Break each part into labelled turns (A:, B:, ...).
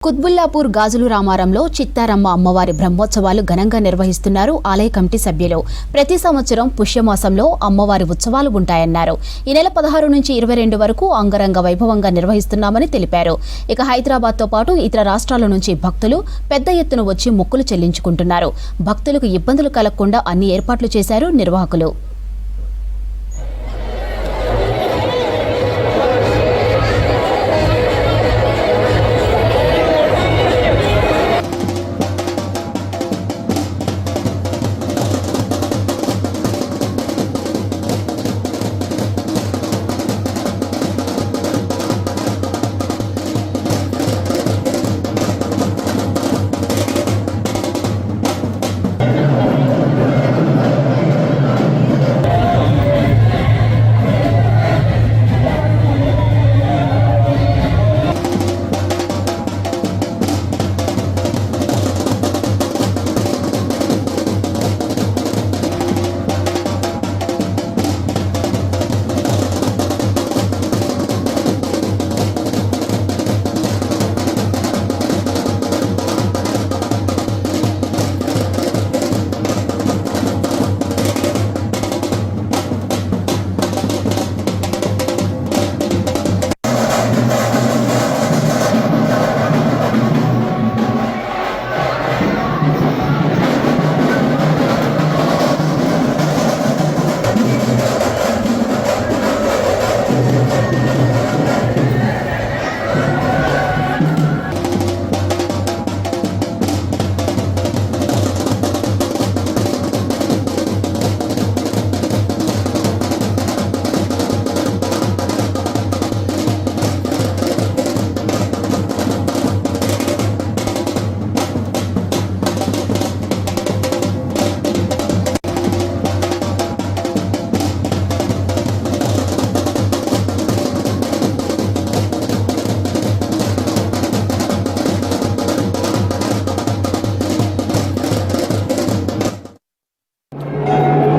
A: కుత్బుల్లాపూర్ గాజులు రామారంలో చిత్తారమ్మ అమ్మవారి బ్రహ్మోత్సవాలు ఘనంగా నిర్వహిస్తున్నారు ఆలయ కమిటీ సభ్యులు. ప్రతి సంవత్సరం పుష్యమాసంలో అమ్మవారి ఉత్సవాలు ఉంటాయన్నారు. ఈ నెల 16 నుంచి 22 వరకు అంగరంగ వైభవంగా నిర్వహిస్తున్నామని తెలిపారు. ఇక హైదరాబాద్తో పాటు ఇతర రాష్ట్రాల నుంచి భక్తులు పెద్ద ఎత్తున వచ్చి మొక్కులు చెల్లించుకుంటున్నారు. భక్తులకు ఇబ్బందులు కలగకుండా అన్ని ఏర్పాట్లు చేశారు నిర్వాహకులు.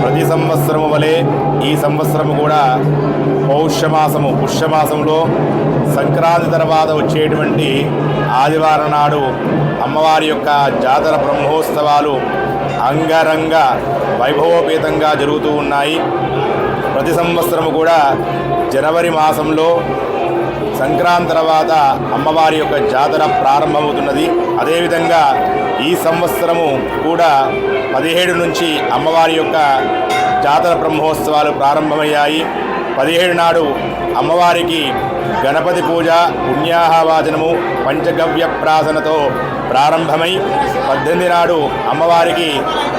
B: ప్రతి సంవత్సరము వలె ఈ సంవత్సరము కూడా పుష్యమాసంలో సంక్రాంతి తర్వాత వచ్చేటువంటి ఆదివారం నాడు అమ్మవారి యొక్క జాతర బ్రహ్మోత్సవాలు అంగరంగ వైభవోపేతంగా జరుగుతూ ఉన్నాయి. ప్రతి సంవత్సరము కూడా జనవరి మాసంలో సంక్రాంతి తర్వాత అమ్మవారి యొక్క జాతర ప్రారంభమవుతున్నది. అదేవిధంగా ఈ సంవత్సరము కూడా 17 నుంచి అమ్మవారి యొక్క జాతర బ్రహ్మోత్సవాలు ప్రారంభమయ్యాయి. 17 నాడు అమ్మవారికి గణపతి పూజ, పుణ్యాహవాచనము, పంచగవ్య ప్రాసనతో ప్రారంభమై 18 నాడు అమ్మవారికి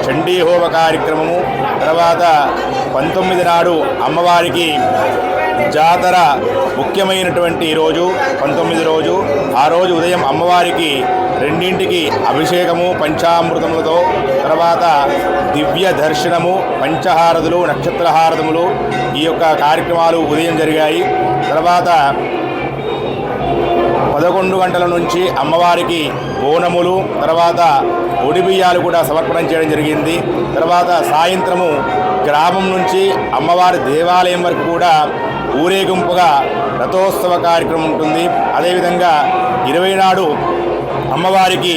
B: చండీహోమ కార్యక్రమము, తర్వాత 19 నాడు అమ్మవారికి జాతర ముఖ్యమైనటువంటి రోజు 19 రోజు. ఆ రోజు ఉదయం అమ్మవారికి 2ంటికి అభిషేకము పంచామృతములతో, తర్వాత దివ్య దర్శనము, పంచహారతులు, నక్షత్రహారతములు, ఈ యొక్క కార్యక్రమాలు ఉదయం జరిగాయి. తర్వాత 11 గంటల నుంచి అమ్మవారికి బోనములు, తర్వాత ఒడిబియ్యాలు కూడా సమర్పణం చేయడం జరిగింది. తర్వాత సాయంత్రము గ్రామం నుంచి అమ్మవారి దేవాలయం వరకు కూడా ఊరేగింపుగా రథోత్సవ కార్యక్రమం ఉంటుంది. అదేవిధంగా 20 నాడు అమ్మవారికి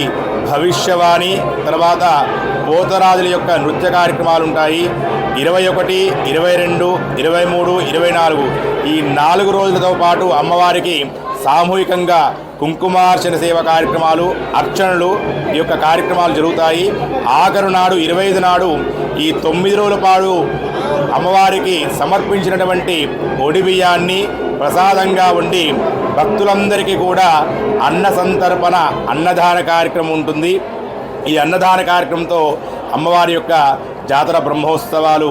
B: భవిష్యవాణి, తర్వాత పోతరాజుల యొక్క నృత్య కార్యక్రమాలు ఉంటాయి. 21, 22, 23, 24 ఈ 4 రోజులతో పాటు అమ్మవారికి సామూహికంగా కుంకుమార్చన సేవ కార్యక్రమాలు, అర్చనలు, ఈ యొక్క కార్యక్రమాలు జరుగుతాయి. ఆఖరు నాడు 25 నాడు ఈ 9 రోజుల పాటు అమ్మవారికి సమర్పించినటువంటి ఒడిబియ్యాన్ని ప్రసాదంగా ఉండి భక్తులందరికీ కూడా అన్నదాన కార్యక్రమం ఉంటుంది. ఈ అన్నదాన కార్యక్రమంతో అమ్మవారి యొక్క జాతర బ్రహ్మోత్సవాలు